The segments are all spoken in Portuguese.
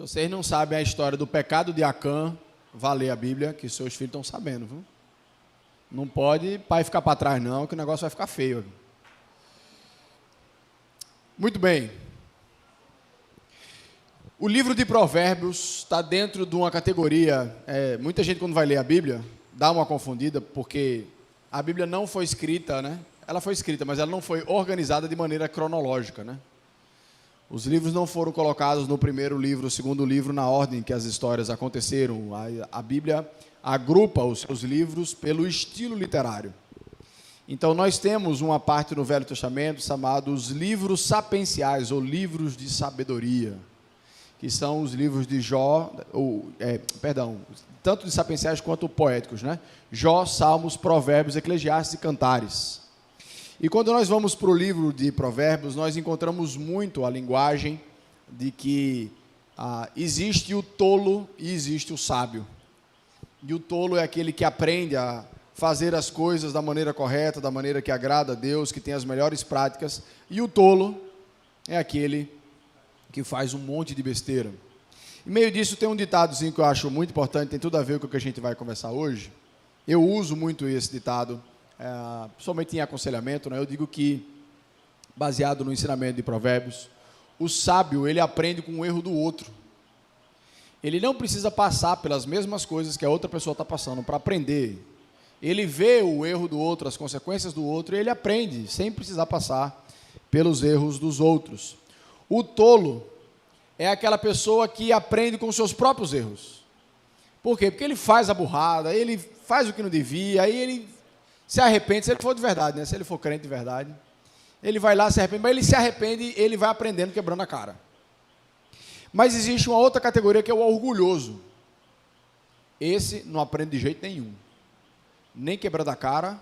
vocês não sabem a história do pecado de Acã, vá ler a Bíblia, que seus filhos estão sabendo, viu? Não pode pai ficar para trás não, que o negócio vai ficar feio. Muito bem. O livro de Provérbios está dentro de uma categoria, muita gente quando vai ler a Bíblia, dá uma confundida, porque a Bíblia não foi escrita, né? Ela foi escrita, mas ela não foi organizada de maneira cronológica, né? Os livros não foram colocados no primeiro livro, no segundo livro, na ordem que as histórias aconteceram. A Bíblia agrupa os seus livros pelo estilo literário. Então, nós temos uma parte no Velho Testamento chamada os livros sapienciais, ou livros de sabedoria, que são os livros de Jó, tanto de sapienciais quanto poéticos, né? Jó, Salmos, Provérbios, Eclesiastes e Cantares. E quando nós vamos para o livro de Provérbios, nós encontramos muito a linguagem de que existe o tolo e existe o sábio. E o tolo é aquele que aprende a fazer as coisas da maneira correta, da maneira que agrada a Deus, que tem as melhores práticas. E o tolo é aquele que faz um monte de besteira. Em meio disso tem um ditadozinho que eu acho muito importante, tem tudo a ver com o que a gente vai conversar hoje. Eu uso muito esse ditado, somente em aconselhamento, né? Eu digo que, baseado no ensinamento de Provérbios, o sábio, ele aprende com o erro do outro. Ele não precisa passar pelas mesmas coisas que a outra pessoa está passando para aprender. Ele vê o erro do outro, as consequências do outro, e ele aprende, sem precisar passar pelos erros dos outros. O tolo é aquela pessoa que aprende com os seus próprios erros. Por quê? Porque ele faz a burrada, ele faz o que não devia, aí ele se arrepende, se ele for de verdade, né? Se ele for crente de verdade, ele vai lá, se arrepende, mas ele se arrepende, ele vai aprendendo, quebrando a cara. Mas existe uma outra categoria que é o orgulhoso. Esse não aprende de jeito nenhum, nem quebrando a cara,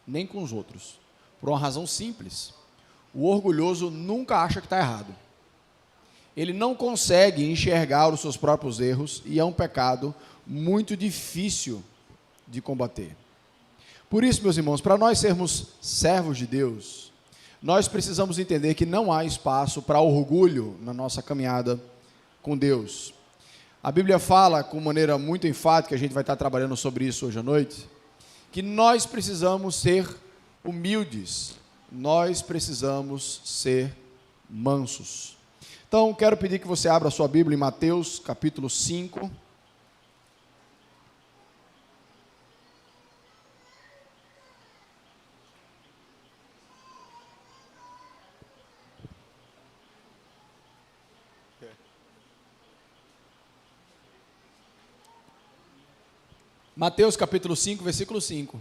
nem com os outros, por uma razão simples. O orgulhoso nunca acha que está errado. Ele não consegue enxergar os seus próprios erros e é um pecado muito difícil de combater. Por isso, meus irmãos, para nós sermos servos de Deus, nós precisamos entender que não há espaço para orgulho na nossa caminhada com Deus. A Bíblia fala, com maneira muito enfática, a gente vai estar trabalhando sobre isso hoje à noite, que nós precisamos ser humildes, nós precisamos ser mansos. Então, quero pedir que você abra a sua Bíblia em Mateus, capítulo 5. Mateus capítulo 5, versículo 5.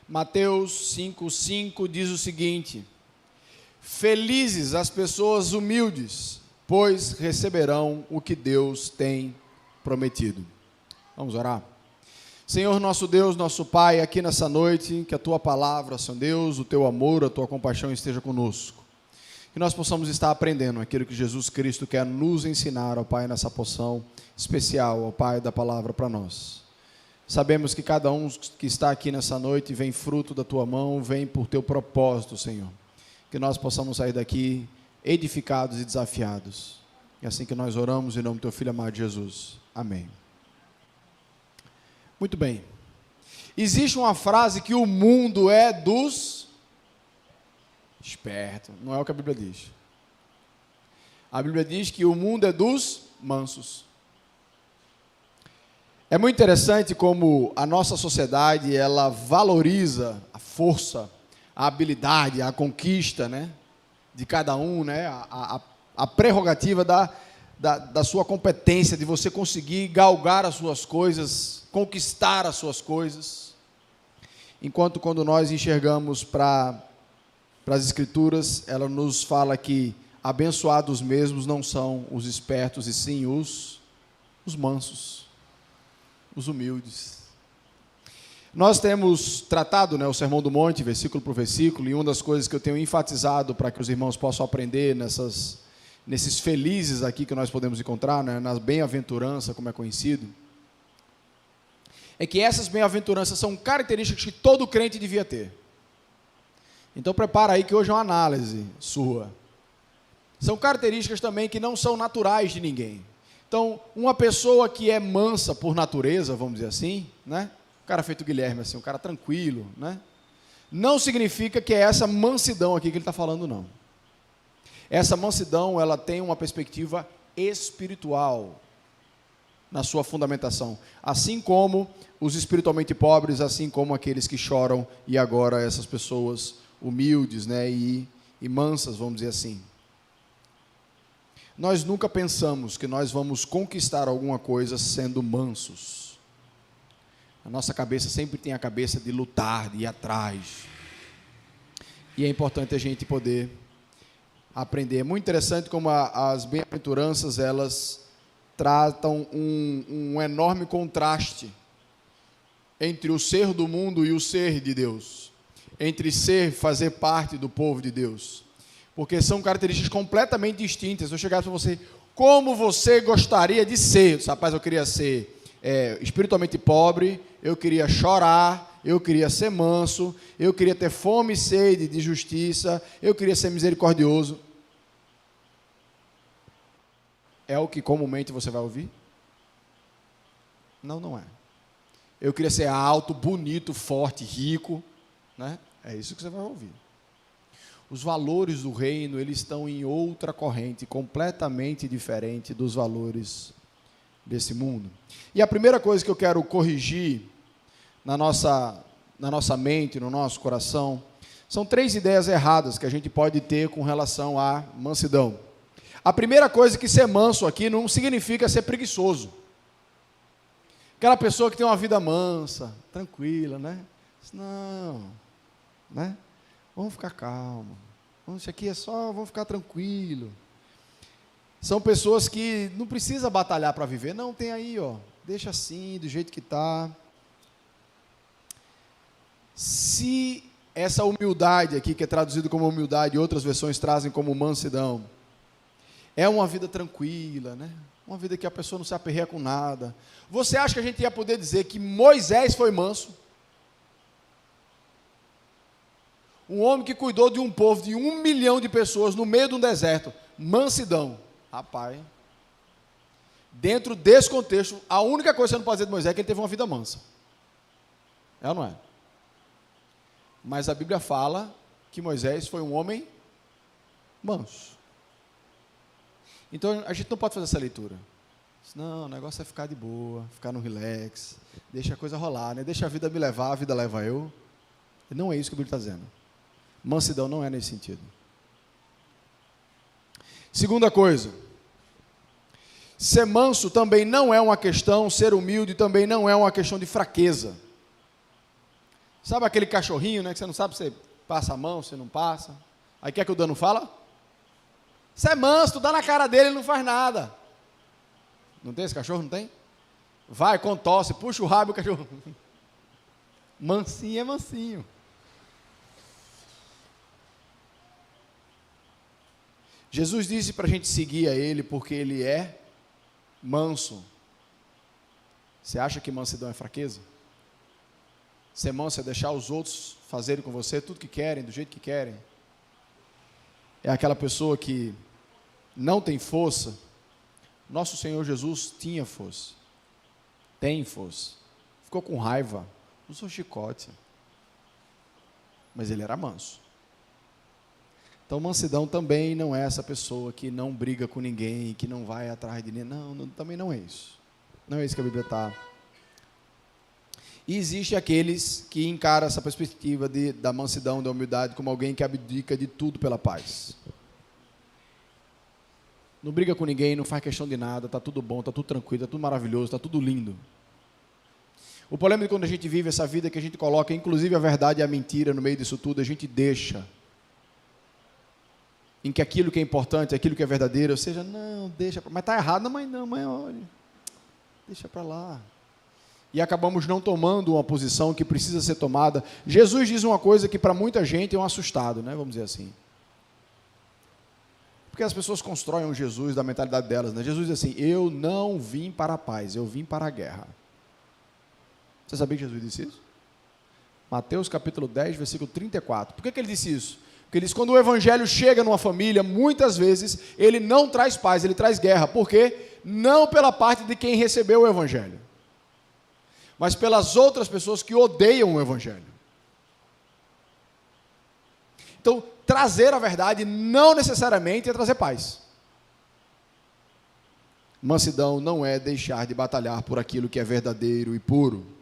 Mateus 5:5 diz o seguinte: felizes as pessoas humildes, pois receberão o que Deus tem prometido. Vamos orar? Senhor, nosso Deus, nosso Pai, aqui nessa noite, que a Tua palavra, Senhor Deus, o Teu amor, a Tua compaixão esteja conosco. Que nós possamos estar aprendendo aquilo que Jesus Cristo quer nos ensinar, ó Pai, nessa porção especial, ó Pai, da palavra para nós. Sabemos que cada um que está aqui nessa noite vem fruto da Tua mão, vem por Teu propósito, Senhor. Que nós possamos sair daqui edificados e desafiados. É assim que nós oramos em nome do Teu Filho amado Jesus. Amém. Muito bem. Existe uma frase que o mundo é dos espertos. Não é o que a Bíblia diz. A Bíblia diz que o mundo é dos mansos. É muito interessante como a nossa sociedade, ela valoriza a força, a habilidade, a conquista, né, de cada um, né, a prerrogativa da sua competência, de você conseguir galgar as suas coisas, conquistar as suas coisas. Enquanto quando nós enxergamos para as Escrituras, ela nos fala que abençoados mesmos não são os espertos, e sim os mansos, os humildes. Nós temos tratado, né, o Sermão do Monte, versículo por versículo, e uma das coisas que eu tenho enfatizado para que os irmãos possam aprender nesses felizes aqui que nós podemos encontrar, né, na bem-aventurança, como é conhecido, é que essas bem-aventuranças são características que todo crente devia ter. Então prepara aí que hoje é uma análise sua. São características também que não são naturais de ninguém. Então, uma pessoa que é mansa por natureza, vamos dizer assim, né? O cara feito Guilherme, assim, um cara tranquilo, né? Não significa que é essa mansidão aqui que ele está falando, não. Essa mansidão, ela tem uma perspectiva espiritual na sua fundamentação. Assim como os espiritualmente pobres, assim como aqueles que choram, e agora essas pessoas humildes, né? E mansas, vamos dizer assim. Nós nunca pensamos que nós vamos conquistar alguma coisa sendo mansos. A nossa cabeça sempre tem a cabeça de lutar, de ir atrás. E é importante a gente poder aprender. É muito interessante como as bem-aventuranças, elas tratam um enorme contraste entre o ser do mundo e o ser de Deus. Entre ser, fazer parte do povo de Deus. Porque são características completamente distintas. Se eu chegasse para você, como você gostaria de ser? Eu disse, rapaz, eu queria ser espiritualmente pobre, eu queria chorar, eu queria ser manso, eu queria ter fome e sede de justiça, eu queria ser misericordioso. É o que comumente você vai ouvir? Não, não é. Eu queria ser alto, bonito, forte, rico, né? É isso que você vai ouvir. Os valores do reino, eles estão em outra corrente, completamente diferente dos valores desse mundo. E a primeira coisa que eu quero corrigir na nossa mente, no nosso coração, são 3 ideias erradas que a gente pode ter com relação à mansidão. A primeira coisa é que ser manso aqui não significa ser preguiçoso. Aquela pessoa que tem uma vida mansa, tranquila, né? Não, né? Vamos ficar calmo. Isso aqui é só, vamos ficar tranquilo. São pessoas que não precisa batalhar para viver. Não, tem aí, ó. Deixa assim, do jeito que está. Se essa humildade aqui, que é traduzido como humildade, outras versões trazem como mansidão, é uma vida tranquila, né? Uma vida que a pessoa não se aperreia com nada. Você acha que a gente ia poder dizer que Moisés foi manso? Um homem que cuidou de um povo de 1 milhão de pessoas no meio de um deserto. Mansidão. Rapaz, dentro desse contexto, a única coisa que você não pode dizer de Moisés é que ele teve uma vida mansa. É ou não é? Mas a Bíblia fala que Moisés foi um homem manso. Então, a gente não pode fazer essa leitura. Não, o negócio é ficar de boa, ficar no relax, deixa a coisa rolar, né? Deixa a vida me levar, a vida leva eu. Não é isso que a Bíblia está dizendo. Mansidão não é nesse sentido. Segunda coisa, ser manso também não é uma questão, ser humilde também não é uma questão de fraqueza. Sabe aquele cachorrinho, né, que você não sabe se você passa a mão, se não passa? Aí quer que o dano fala? Você é manso, tu dá na cara dele e não faz nada. Não tem esse cachorro, não tem? Vai, contosse, puxa o rabo e o cachorro. Mansinho é mansinho. Jesus disse para a gente seguir a Ele porque Ele é manso. Você acha que mansidão é fraqueza? Ser manso é deixar os outros fazerem com você tudo que querem, do jeito que querem. É aquela pessoa que não tem força. Nosso Senhor Jesus tinha força. Tem força. Ficou com raiva. Usou chicote. Mas ele era manso. Então, mansidão também não é essa pessoa que não briga com ninguém, que não vai atrás de ninguém. Não, também não é isso. Não é isso que a Bíblia está. E existe aqueles que encaram essa perspectiva da mansidão, da humildade, como alguém que abdica de tudo pela paz. Não briga com ninguém, não faz questão de nada, está tudo bom, está tudo tranquilo, está tudo maravilhoso, está tudo lindo. O problema é que quando a gente vive essa vida, que a gente coloca, inclusive a verdade e a mentira no meio disso tudo, a gente deixa em que aquilo que é importante, aquilo que é verdadeiro, ou seja, não, deixa, mas está errado, não, mãe, olha, deixa para lá. E acabamos não tomando uma posição que precisa ser tomada. Jesus diz uma coisa que para muita gente é um assustado, né? Vamos dizer assim. Porque as pessoas constroem um Jesus da mentalidade delas, né? Jesus diz assim, eu não vim para a paz, eu vim para a guerra. Você sabia que Jesus disse isso? Mateus capítulo 10, versículo 34. Por que ele disse isso? Porque ele diz, quando o evangelho chega numa família, muitas vezes, ele não traz paz, ele traz guerra. Por quê? Não pela parte de quem recebeu o evangelho, mas pelas outras pessoas que odeiam o evangelho. Então, trazer a verdade não necessariamente é trazer paz. Mansidão não é deixar de batalhar por aquilo que é verdadeiro e puro.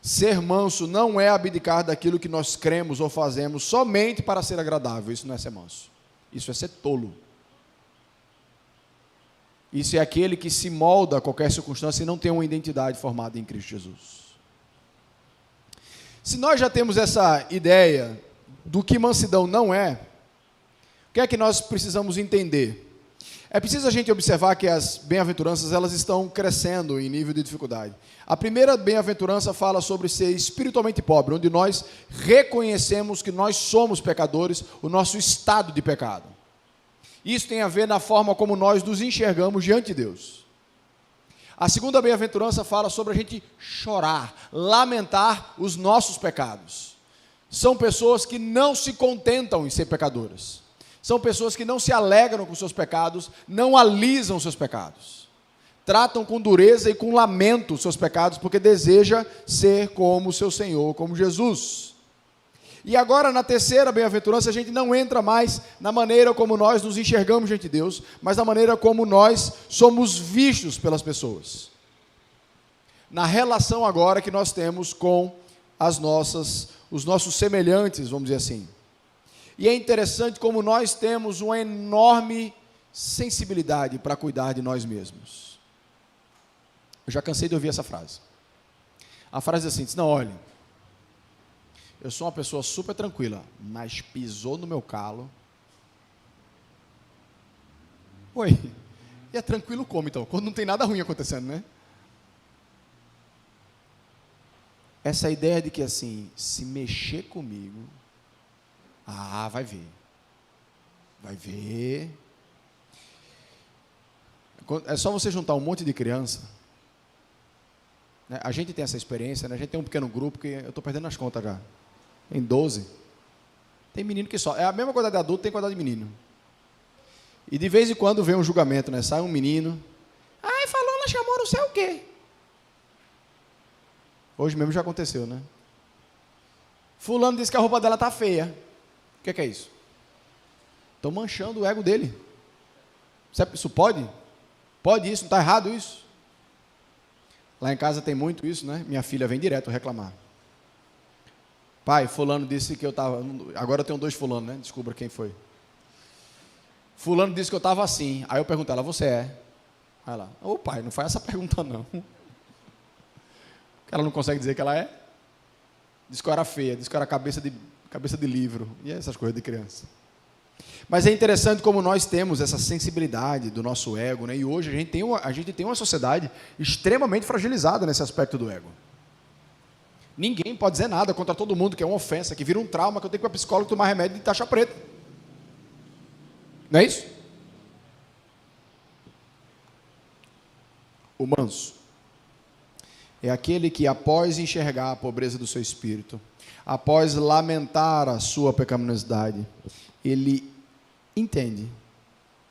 Ser manso não é abdicar daquilo que nós cremos ou fazemos somente para ser agradável. Isso não é ser manso. Isso é ser tolo. Isso é aquele que se molda a qualquer circunstância e não tem uma identidade formada em Cristo Jesus. Se nós já temos essa ideia do que mansidão não é, o que é que nós precisamos entender? É preciso a gente observar que as bem-aventuranças, elas estão crescendo em nível de dificuldade. A primeira bem-aventurança fala sobre ser espiritualmente pobre, onde nós reconhecemos que nós somos pecadores, o nosso estado de pecado. Isso tem a ver na forma como nós nos enxergamos diante de Deus. A segunda bem-aventurança fala sobre a gente chorar, lamentar os nossos pecados. São pessoas que não se contentam em ser pecadoras. São pessoas que não se alegram com seus pecados, não alisam seus pecados. Tratam com dureza e com lamento os seus pecados, porque deseja ser como o seu Senhor, como Jesus. E agora, na terceira bem-aventurança, a gente não entra mais na maneira como nós nos enxergamos diante de Deus, mas na maneira como nós somos vistos pelas pessoas. Na relação agora que nós temos com os nossos semelhantes, vamos dizer assim. E é interessante como nós temos uma enorme sensibilidade para cuidar de nós mesmos. Eu já cansei de ouvir essa frase. A frase é assim, diz, não, olha, eu sou uma pessoa super tranquila, mas pisou no meu calo. Oi, e é tranquilo como então? Quando não tem nada ruim acontecendo, né? Essa ideia de que assim, se mexer comigo, vai ver. Vai ver. É só você juntar um monte de criança. Né? A gente tem essa experiência, né? A gente tem um pequeno grupo que eu estou perdendo as contas já. Tem 12. Tem menino que só. É a mesma quantidade de adulto, tem quantidade de menino. E de vez em quando vem um julgamento, né? Sai um menino. Falou, ela chamou não sei o quê. Hoje mesmo já aconteceu, né? Fulano disse que a roupa dela está feia. O que é isso? Estão manchando o ego dele. Isso pode? Pode isso? Não está errado isso? Lá em casa tem muito isso, né? Minha filha vem direto reclamar. Pai, fulano disse que eu estava... Agora eu tenho 2 fulanos, né? Descubra quem foi. Fulano disse que eu estava assim. Aí eu pergunto a ela, você é? Aí ela, pai, não faz essa pergunta não. Ela não consegue dizer que ela é? Diz que eu era feia, diz que eu era cabeça de livro. E essas coisas de criança. Mas é interessante como nós temos essa sensibilidade do nosso ego, né? E hoje a gente tem uma sociedade extremamente fragilizada nesse aspecto do ego. Ninguém pode dizer nada contra todo mundo, que é uma ofensa, que vira um trauma, que eu tenho que ir para psicólogo tomar remédio de taxa preta. Não é isso? O manso é aquele que, após enxergar a pobreza do seu espírito, após lamentar a sua pecaminosidade, ele entende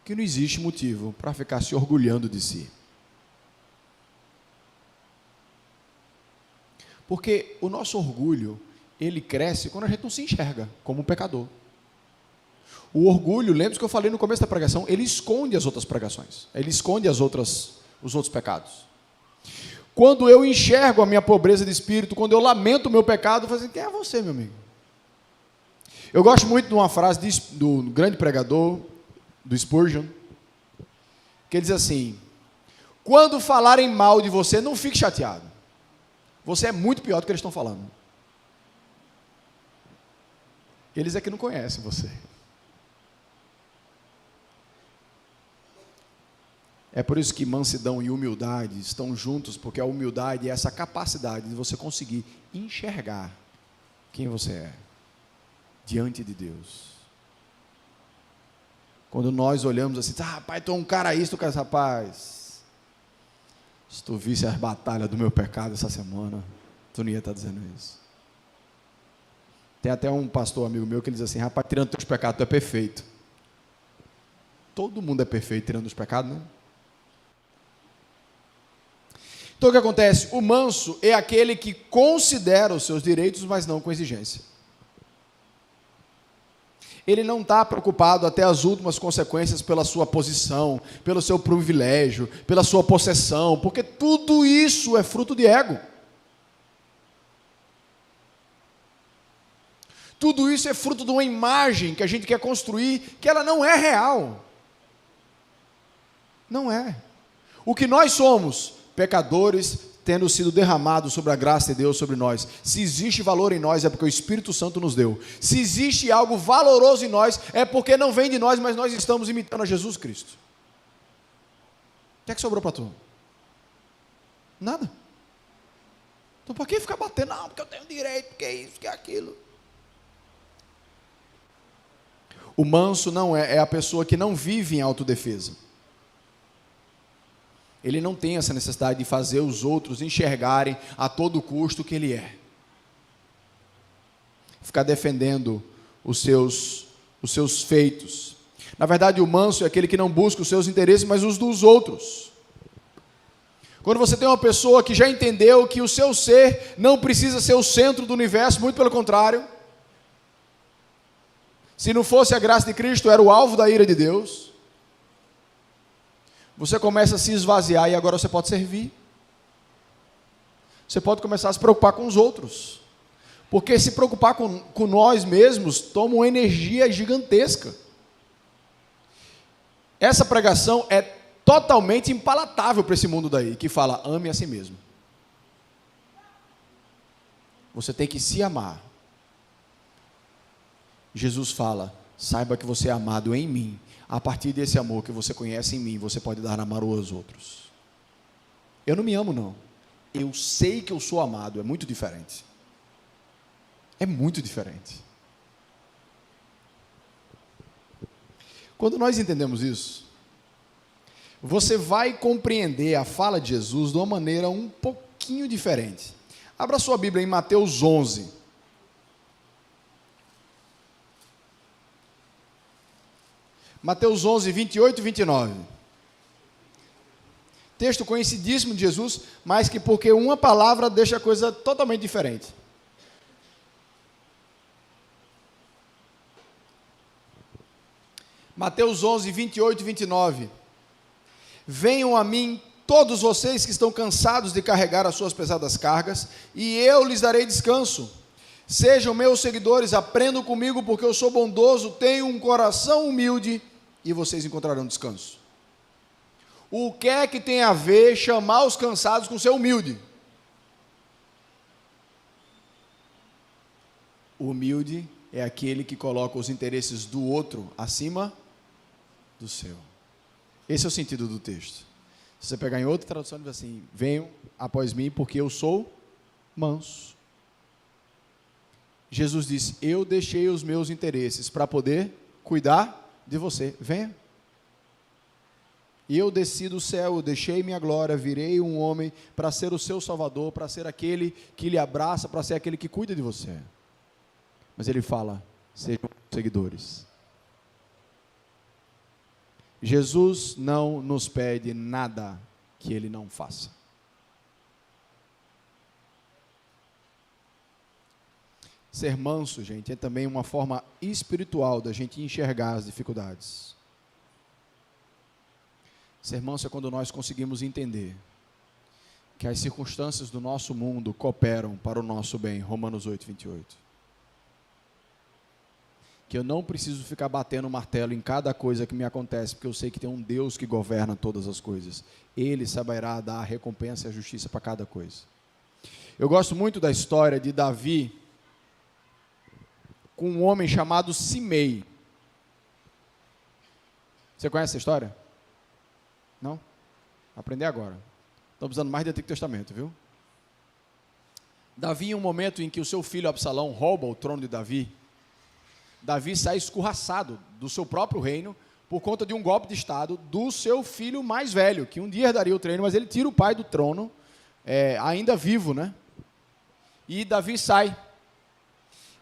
que não existe motivo para ficar se orgulhando de si. Porque o nosso orgulho, ele cresce quando a gente não se enxerga como um pecador. O orgulho, lembra que eu falei no começo da pregação, ele esconde as outras pregações, ele esconde os outros pecados. Quando eu enxergo a minha pobreza de espírito, quando eu lamento o meu pecado, eu falo assim, quem é você, meu amigo? Eu gosto muito de uma frase do grande pregador, do Spurgeon, que ele diz assim, quando falarem mal de você, não fique chateado. Você é muito pior do que eles estão falando. Eles é que não conhecem você. É por isso que mansidão e humildade estão juntos, porque a humildade é essa capacidade de você conseguir enxergar quem você é diante de Deus. Quando nós olhamos assim, rapaz, tu é um cara isso, tu é rapaz. Se tu visse as batalhas do meu pecado essa semana, tu não ia estar dizendo isso. Tem até um pastor amigo meu que ele diz assim: rapaz, tirando teus pecados, tu é perfeito. Todo mundo é perfeito tirando os pecados, né? Então o que acontece? O manso é aquele que considera os seus direitos, mas não com exigência. Ele não está preocupado até as últimas consequências pela sua posição, pelo seu privilégio, pela sua possessão, porque tudo isso é fruto de ego. Tudo isso é fruto de uma imagem que a gente quer construir, que ela não é real. Não é. O que nós somos, pecadores, tendo sido derramados sobre a graça de Deus sobre nós. Se existe valor em nós, é porque o Espírito Santo nos deu. Se existe algo valoroso em nós, é porque não vem de nós, mas nós estamos imitando a Jesus Cristo. O que é que sobrou para tu? Nada. Então para que ficar batendo? Não, porque eu tenho direito, porque é isso, porque é aquilo. O manso não é a pessoa que não vive em autodefesa. Ele não tem essa necessidade de fazer os outros enxergarem a todo custo o que ele é. Ficar defendendo os seus feitos. Na verdade, o manso é aquele que não busca os seus interesses, mas os dos outros. Quando você tem uma pessoa que já entendeu que o seu ser não precisa ser o centro do universo, muito pelo contrário. Se não fosse a graça de Cristo, era o alvo da ira de Deus. Você começa a se esvaziar e agora você pode servir. Você pode começar a se preocupar com os outros. Porque se preocupar com nós mesmos toma uma energia gigantesca. Essa pregação é totalmente impalatável para esse mundo daí, que fala, ame a si mesmo. Você tem que se amar. Jesus fala, saiba que você é amado em mim. A partir desse amor que você conhece em mim, você pode dar amor aos outros. Eu não me amo, não. Eu sei que eu sou amado, é muito diferente. É muito diferente. Quando nós entendemos isso, você vai compreender a fala de Jesus de uma maneira um pouquinho diferente. Abra sua Bíblia em Mateus 11. Mateus 11, 28 e 29. Texto conhecidíssimo de Jesus, mas que porque uma palavra deixa a coisa totalmente diferente. Mateus 11, 28 e 29. Venham a mim todos vocês que estão cansados de carregar as suas pesadas cargas, e eu lhes darei descanso. Sejam meus seguidores, aprendam comigo, porque eu sou bondoso, tenho um coração humilde, e vocês encontrarão descanso. O que é que tem a ver chamar os cansados com ser humilde? O humilde é aquele que coloca os interesses do outro acima do seu. Esse é o sentido do texto. Se você pegar em outra tradução, diz assim, venham após mim, porque eu sou manso. Jesus disse, eu deixei os meus interesses para poder cuidar de você, venha. E eu desci do céu, eu deixei minha glória, virei um homem para ser o seu salvador, para ser aquele que lhe abraça, para ser aquele que cuida de você. Mas ele fala, sejam seguidores. Jesus não nos pede nada que ele não faça. Ser manso, gente, é também uma forma espiritual da gente enxergar as dificuldades. Ser manso é quando nós conseguimos entender que as circunstâncias do nosso mundo cooperam para o nosso bem. Romanos 8, 28. Que eu não preciso ficar batendo martelo em cada coisa que me acontece, porque eu sei que tem um Deus que governa todas as coisas. Ele saberá dar a recompensa e a justiça para cada coisa. Eu gosto muito da história de Davi com um homem chamado Simei. Você conhece essa história? Não? Aprender agora. Estamos usando mais do Antigo Testamento, viu? Davi, em um momento em que o seu filho Absalão rouba o trono de Davi, Davi sai escorraçado do seu próprio reino, por conta de um golpe de Estado do seu filho mais velho, que um dia herdaria o trono, mas ele tira o pai do trono, ainda vivo, né? E Davi sai.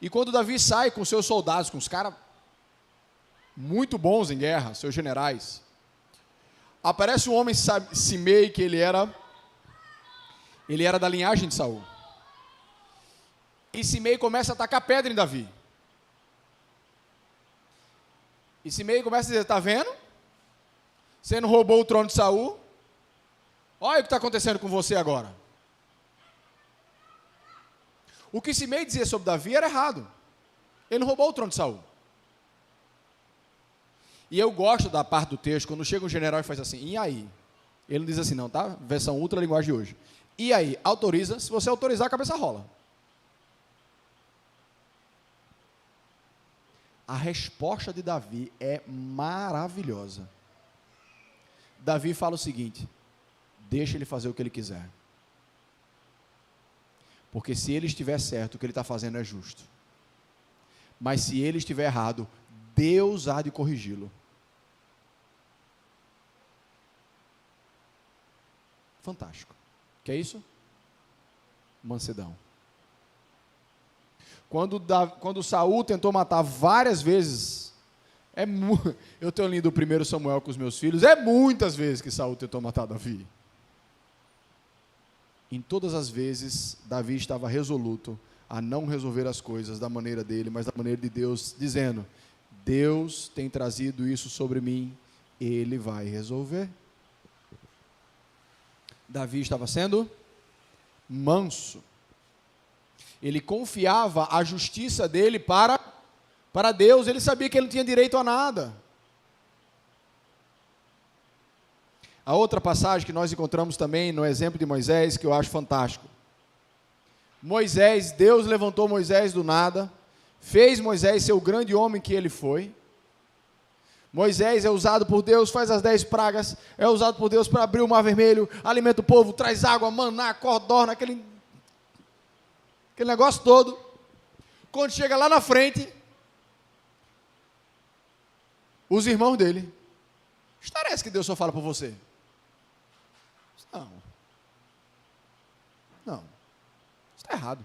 E quando Davi sai com seus soldados, com os caras muito bons em guerra, seus generais, aparece um homem, Simei, que ele era da linhagem de Saul. E Simei começa a atacar pedra em Davi. E Simei começa a dizer, está vendo? Você não roubou o trono de Saul? Olha o que está acontecendo com você agora. O que Simei dizia sobre Davi era errado. Ele não roubou o trono de Saul. E eu gosto da parte do texto, quando chega um general e faz assim, e aí? Ele não diz assim não, tá? Versão ultra linguagem de hoje. E aí? Autoriza, se você autorizar, a cabeça rola. A resposta de Davi é maravilhosa. Davi fala o seguinte, deixa ele fazer o que ele quiser. Porque se ele estiver certo, o que ele está fazendo é justo. Mas se ele estiver errado, Deus há de corrigi-lo. Fantástico. Que é isso? Mansidão. Quando Saul tentou matar várias vezes, eu tenho lido o 1 Samuel com os meus filhos, muitas vezes que Saul tentou matar Davi. Em todas as vezes, Davi estava resoluto a não resolver as coisas da maneira dele, mas da maneira de Deus, dizendo, Deus tem trazido isso sobre mim, Ele vai resolver. Davi estava sendo manso. Ele confiava a justiça dele para Deus, ele sabia que ele não tinha direito a nada. A outra passagem que nós encontramos também no exemplo de Moisés, que eu acho fantástico. Moisés, Deus levantou Moisés do nada, fez Moisés ser o grande homem que ele foi. Moisés é usado por Deus, faz as 10 pragas, é usado por Deus para abrir o mar vermelho, alimenta o povo, traz água, maná, codorna, aquele negócio todo. Quando chega lá na frente, os irmãos dele, parece que Deus só fala por você. Não, está errado.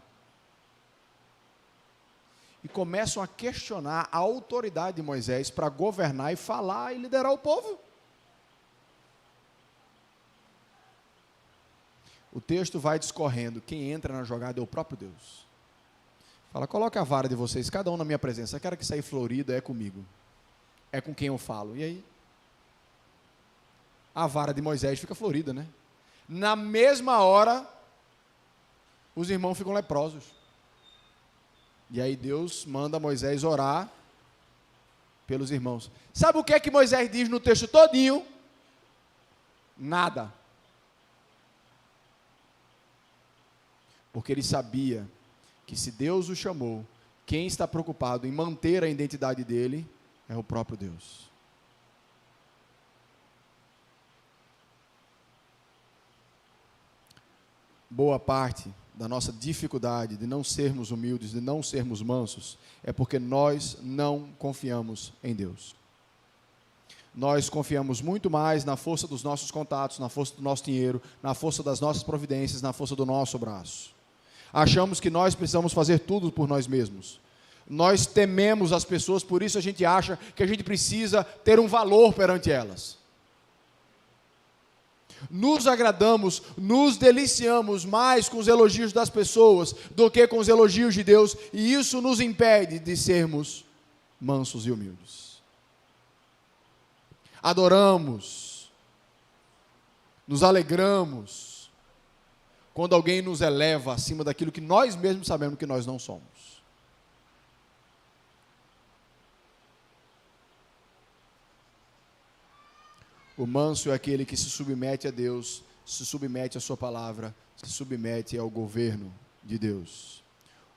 E começam a questionar a autoridade de Moisés para governar e falar e liderar o povo. O texto vai discorrendo, quem entra na jogada é o próprio Deus. Fala, coloque a vara de vocês, cada um na minha presença, eu quero que sair florida é comigo, é com quem eu falo. E aí? A vara de Moisés fica florida, né? Na mesma hora, os irmãos ficam leprosos. E aí Deus manda Moisés orar pelos irmãos. Sabe o que é que Moisés diz no texto todinho? Nada. Porque ele sabia que se Deus o chamou, quem está preocupado em manter a identidade dele é o próprio Deus. Boa parte da nossa dificuldade de não sermos humildes, de não sermos mansos, é porque nós não confiamos em Deus. Nós confiamos muito mais na força dos nossos contatos, na força do nosso dinheiro, na força das nossas providências, na força do nosso braço. Achamos que nós precisamos fazer tudo por nós mesmos. Nós tememos as pessoas, por isso a gente acha que a gente precisa ter um valor perante elas. Nos agradamos, nos deliciamos mais com os elogios das pessoas do que com os elogios de Deus, e isso nos impede de sermos mansos e humildes. Adoramos, nos alegramos quando alguém nos eleva acima daquilo que nós mesmos sabemos que nós não somos. O manso é aquele que se submete a Deus, se submete à sua palavra, se submete ao governo de Deus.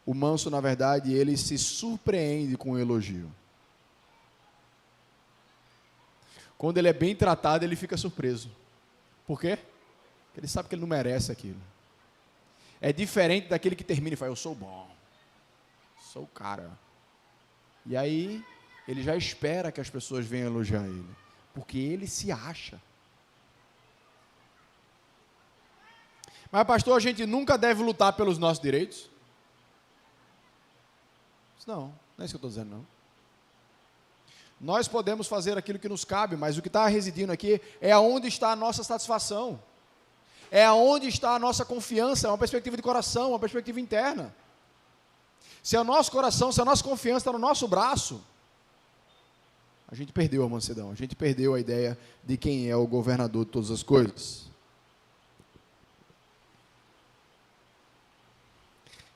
O manso, na verdade, ele se surpreende com o elogio. Quando ele é bem tratado, ele fica surpreso. Por quê? Porque ele sabe que ele não merece aquilo. É diferente daquele que termina e fala, eu sou bom, sou o cara. E aí, ele já espera que as pessoas venham elogiar ele, porque ele se acha. Mas, pastor, a gente nunca deve lutar pelos nossos direitos? Não, não é isso que eu estou dizendo, não. Nós podemos fazer aquilo que nos cabe, mas o que está residindo aqui é aonde está a nossa satisfação, é aonde está a nossa confiança, é uma perspectiva de coração, uma perspectiva interna. Se é o nosso coração, se a nossa confiança está no nosso braço, a gente perdeu a mansidão, a gente perdeu a ideia de quem é o governador de todas as coisas.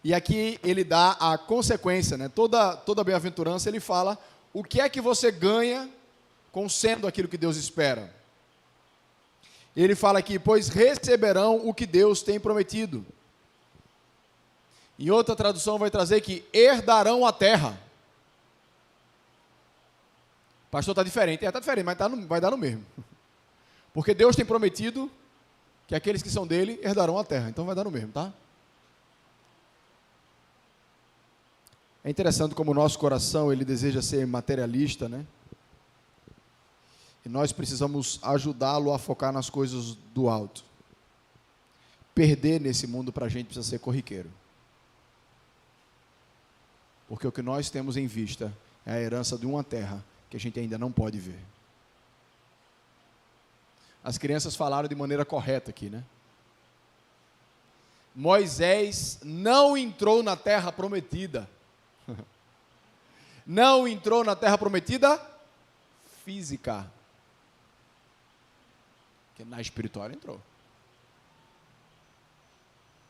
E aqui ele dá a consequência, né? Toda bem-aventurança ele fala o que é que você ganha com sendo aquilo que Deus espera. Ele fala aqui, pois receberão o que Deus tem prometido. Em outra tradução vai trazer que herdarão a terra. Pastor, está diferente. Está diferente, mas vai dar no mesmo. Porque Deus tem prometido que aqueles que são dele herdarão a terra. Então vai dar no mesmo, tá? É interessante como o nosso coração, ele deseja ser materialista, né? E nós precisamos ajudá-lo a focar nas coisas do alto. Perder nesse mundo para a gente precisa ser corriqueiro. Porque o que nós temos em vista é a herança de uma terra que a gente ainda não pode ver. As crianças falaram de maneira correta aqui, né? Moisés não entrou na terra prometida. Não entrou na terra prometida física. Porque na espiritual entrou.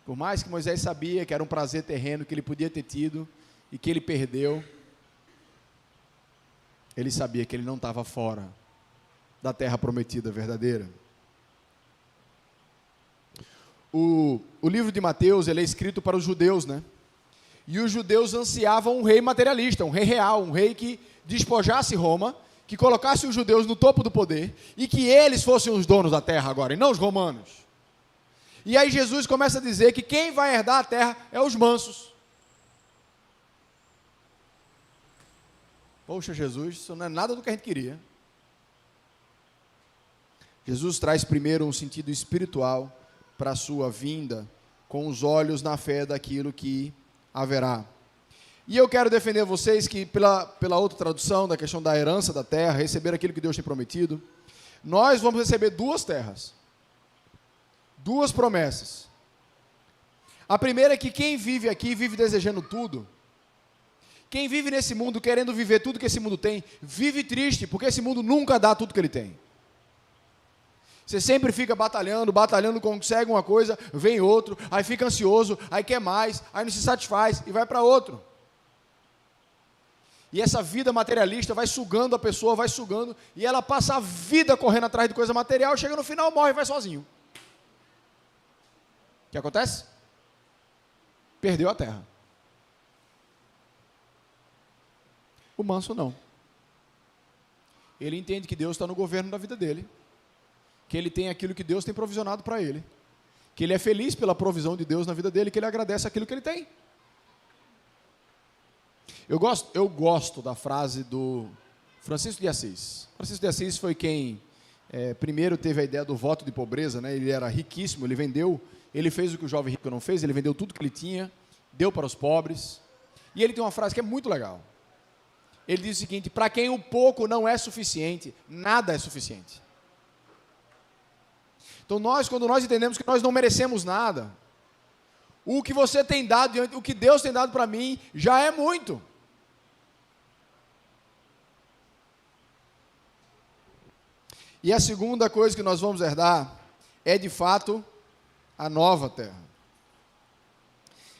Por mais que Moisés sabia que era um prazer terreno que ele podia ter tido e que ele perdeu, ele sabia que ele não estava fora da terra prometida verdadeira. O livro de Mateus, ele é escrito para os judeus, né? E os judeus ansiavam um rei materialista, um rei real, um rei que despojasse Roma, que colocasse os judeus no topo do poder, e que eles fossem os donos da terra agora, e não os romanos. E aí Jesus começa a dizer que quem vai herdar a terra é os mansos. Poxa, Jesus, isso não é nada do que a gente queria. Jesus traz primeiro um sentido espiritual para a sua vinda, com os olhos na fé daquilo que haverá. E eu quero defender vocês que, pela outra tradução, da questão da herança da terra, receber aquilo que Deus tem prometido, nós vamos receber duas terras, duas promessas. A primeira é que quem vive aqui, vive desejando tudo. Quem vive nesse mundo, querendo viver tudo que esse mundo tem, vive triste, porque esse mundo nunca dá tudo que ele tem. Você sempre fica batalhando, consegue uma coisa, vem outro, aí fica ansioso, aí quer mais, aí não se satisfaz e vai para outro. E essa vida materialista vai sugando a pessoa, vai sugando, e ela passa a vida correndo atrás de coisa material, chega no final, morre e vai sozinho. O que acontece? Perdeu a terra. O manso não. Ele entende que Deus está no governo da vida dele, que ele tem aquilo que Deus tem provisionado para ele, que ele é feliz pela provisão de Deus na vida dele, que ele agradece aquilo que ele tem. Eu gosto da frase do Francisco de Assis. Francisco de Assis foi quem primeiro teve a ideia do voto de pobreza, né? Ele era riquíssimo, ele fez o que o jovem rico não fez, ele vendeu tudo que ele tinha, deu para os pobres, e ele tem uma frase que é muito legal. Ele diz o seguinte: para quem o pouco não é suficiente, nada é suficiente. Então quando nós entendemos que nós não merecemos nada, o que você tem dado, o que Deus tem dado para mim, já é muito. E a segunda coisa que nós vamos herdar é, de fato, a nova terra.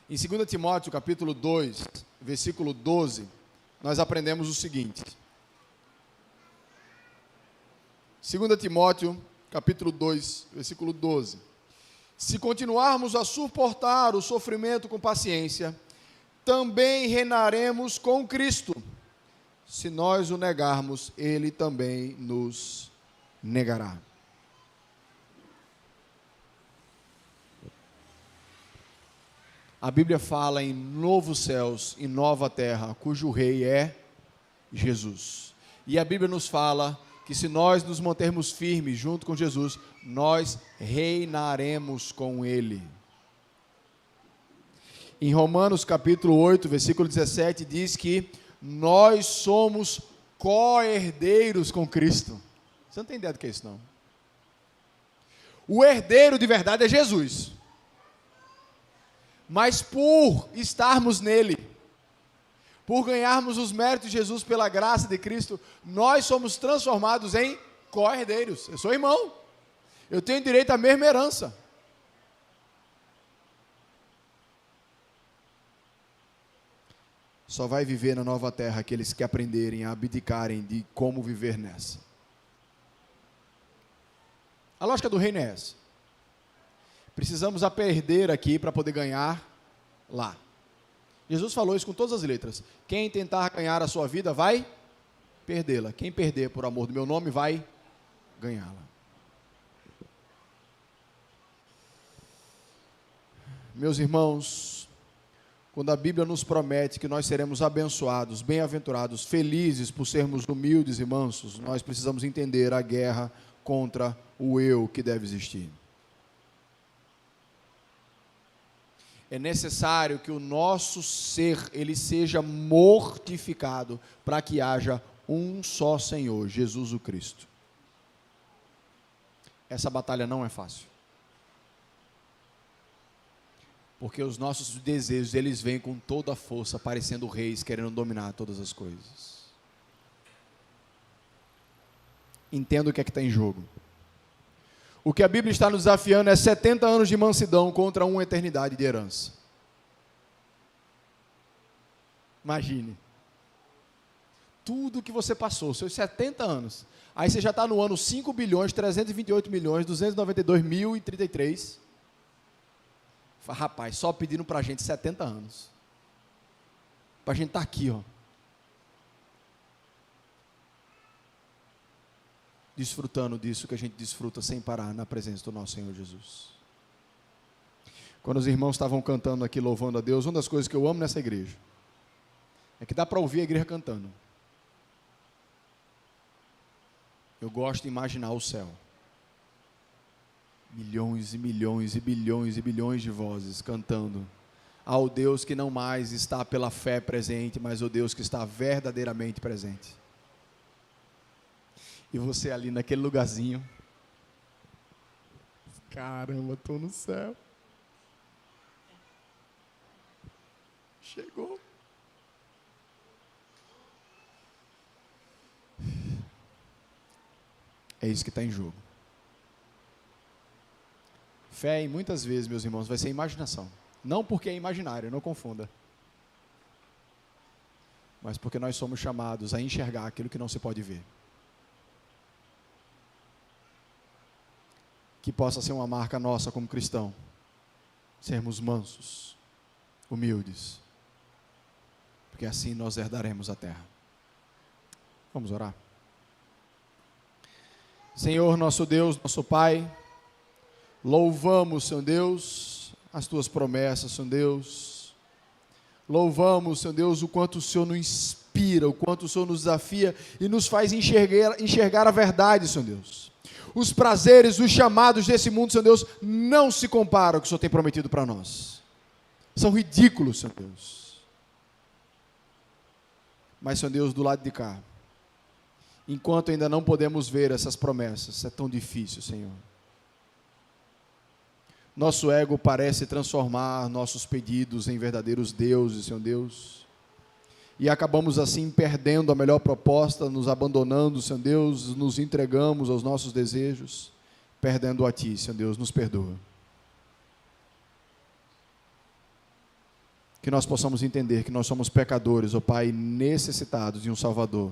Em 2 Timóteo, capítulo 2, versículo 12, nós aprendemos o seguinte. 2 Timóteo, capítulo 2, versículo 12. Se continuarmos a suportar o sofrimento com paciência, também reinaremos com Cristo. Se nós o negarmos, ele também nos negará. A Bíblia fala em novos céus e nova terra, cujo rei é Jesus. E a Bíblia nos fala que se nós nos mantermos firmes junto com Jesus, nós reinaremos com Ele. Em Romanos capítulo 8, versículo 17, diz que nós somos co-herdeiros com Cristo. Você não tem ideia do que é isso, não. O herdeiro de verdade é Jesus. Mas por estarmos nele, por ganharmos os méritos de Jesus pela graça de Cristo, nós somos transformados em co-herdeiros. Eu sou irmão. Eu tenho direito à mesma herança. Só vai viver na nova terra aqueles que aprenderem a abdicarem de como viver nessa. A lógica do reino é essa. Precisamos a perder aqui para poder ganhar lá. Jesus falou isso com todas as letras. Quem tentar ganhar a sua vida vai perdê-la. Quem perder por amor do meu nome vai ganhá-la. Meus irmãos, quando a Bíblia nos promete que nós seremos abençoados, bem-aventurados, felizes por sermos humildes e mansos, nós precisamos entender a guerra contra o eu que deve existir. É necessário que o nosso ser, ele seja mortificado, para que haja um só Senhor, Jesus o Cristo. Essa batalha não é fácil. Porque os nossos desejos, eles vêm com toda a força, parecendo reis, querendo dominar todas as coisas. Entenda o que é que está em jogo. O que a Bíblia está nos desafiando é 70 anos de mansidão contra uma eternidade de herança. Imagine. Tudo que você passou, seus 70 anos. Aí você já está no ano 5 bilhões, 328 milhões, 292 mil e 33. Rapaz, só pedindo para a gente 70 anos. Para a gente estar aqui, ó. Desfrutando disso que a gente desfruta sem parar na presença do nosso Senhor Jesus. Quando os irmãos estavam cantando aqui, louvando a Deus, uma das coisas que eu amo nessa igreja é que dá para ouvir a igreja cantando. Eu gosto de imaginar o céu. Milhões e milhões e bilhões e bilhões de vozes cantando ao Deus que não mais está pela fé presente, mas o Deus que está verdadeiramente presente. E você ali naquele lugarzinho, caramba, estou no céu. Chegou. É isso que está em jogo. Fé, muitas vezes, meus irmãos, vai ser imaginação. Não porque é imaginário, não confunda. Mas porque nós somos chamados a enxergar aquilo que não se pode ver. Que possa ser uma marca nossa como cristão. Sermos mansos, humildes. Porque assim nós herdaremos a terra. Vamos orar. Senhor, nosso Deus, nosso Pai, louvamos, Senhor Deus, as Tuas promessas, Senhor Deus. Louvamos, Senhor Deus, o quanto o Senhor nos inspira, o quanto o Senhor nos desafia e nos faz enxergar a verdade, Senhor Deus. Os prazeres, os chamados desse mundo, Senhor Deus, não se comparam ao que o Senhor tem prometido para nós. São ridículos, Senhor Deus. Mas, Senhor Deus, do lado de cá, enquanto ainda não podemos ver essas promessas, é tão difícil, Senhor. Nosso ego parece transformar nossos pedidos em verdadeiros deuses, Senhor Deus. E acabamos assim perdendo a melhor proposta, nos abandonando, Senhor Deus, nos entregamos aos nossos desejos, perdendo a Ti, Senhor Deus, nos perdoa. Que nós possamos entender que nós somos pecadores, ó Pai, necessitados de um Salvador,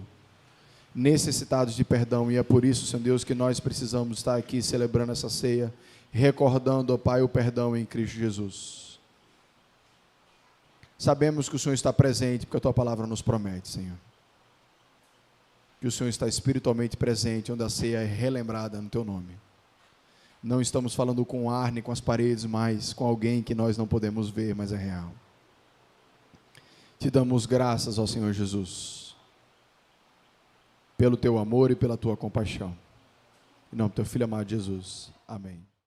necessitados de perdão, e é por isso, Senhor Deus, que nós precisamos estar aqui celebrando essa ceia, recordando, ó Pai, o perdão em Cristo Jesus. Sabemos que o Senhor está presente, porque a Tua palavra nos promete, Senhor. Que o Senhor está espiritualmente presente, onde a ceia é relembrada no Teu nome. Não estamos falando com ar, nem com as paredes, mas com alguém que nós não podemos ver, mas é real. Te damos graças ao Senhor Jesus. pelo teu amor e pela tua compaixão. Em nome do teu filho amado Jesus. Amém.